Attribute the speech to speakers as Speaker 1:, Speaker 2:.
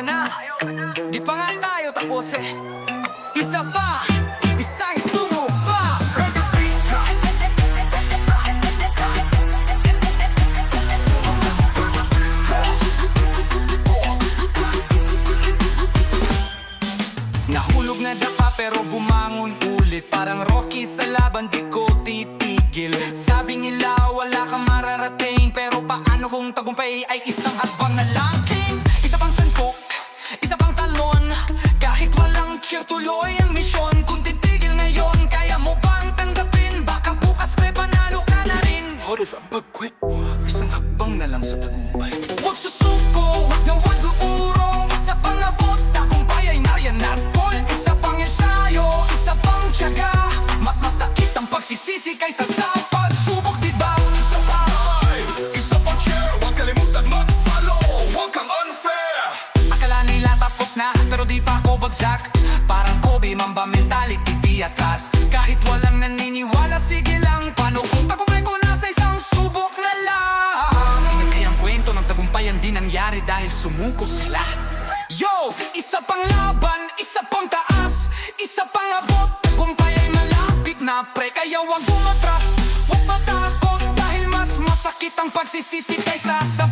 Speaker 1: ka na, di pa nga tayo tapos eh. Isa pa, isang sumo pa. Nahulog na dapa pero bumangon ulit. Parang Rocky sa laban, di ko titigil. Sabi nila wala kang mararating, pero paano kung tagumpay ay isang hakbang na lang? King, isa pang sanfok, isa pang talon. Kahit walang cheer, tuloy ang misyon. Kung titigil ngayon, kaya mo bang tanggapin? Baka bukas pre, panalo ka na rin. What if I mag-quit? Isang hakbang na lang sa tagumpay. Huwag susuko, huwag na huwag uurong. Isa pang abot, tagumpay ay nariyan at Paul. Isa pang ensayo, isa pang tiyaga. Mas masakit ang pagsisisi kaysa sa pagsubok, diba? Isa pa, isa pang cheer. Huwag kalimutan mag-follow, huwag kang unfair. Akala nila tapos na, pero di pa ako bagsak. Parang Kobe, Mamba mentality, di atras. Kahit walang naniniwala, sige lang. Paano kung tagumpay ko nasa isang subok na lang? Kaya ang kwento ng tagumpayan di nangyari dahil sumuko sila. Yo! Isa pang laban, isa pang taas, isa pang abot. Tagumpay ay malapit na pre, kaya huwag umatras. Huwag matakot dahil mas masakit ang pagsisisi kaysa sa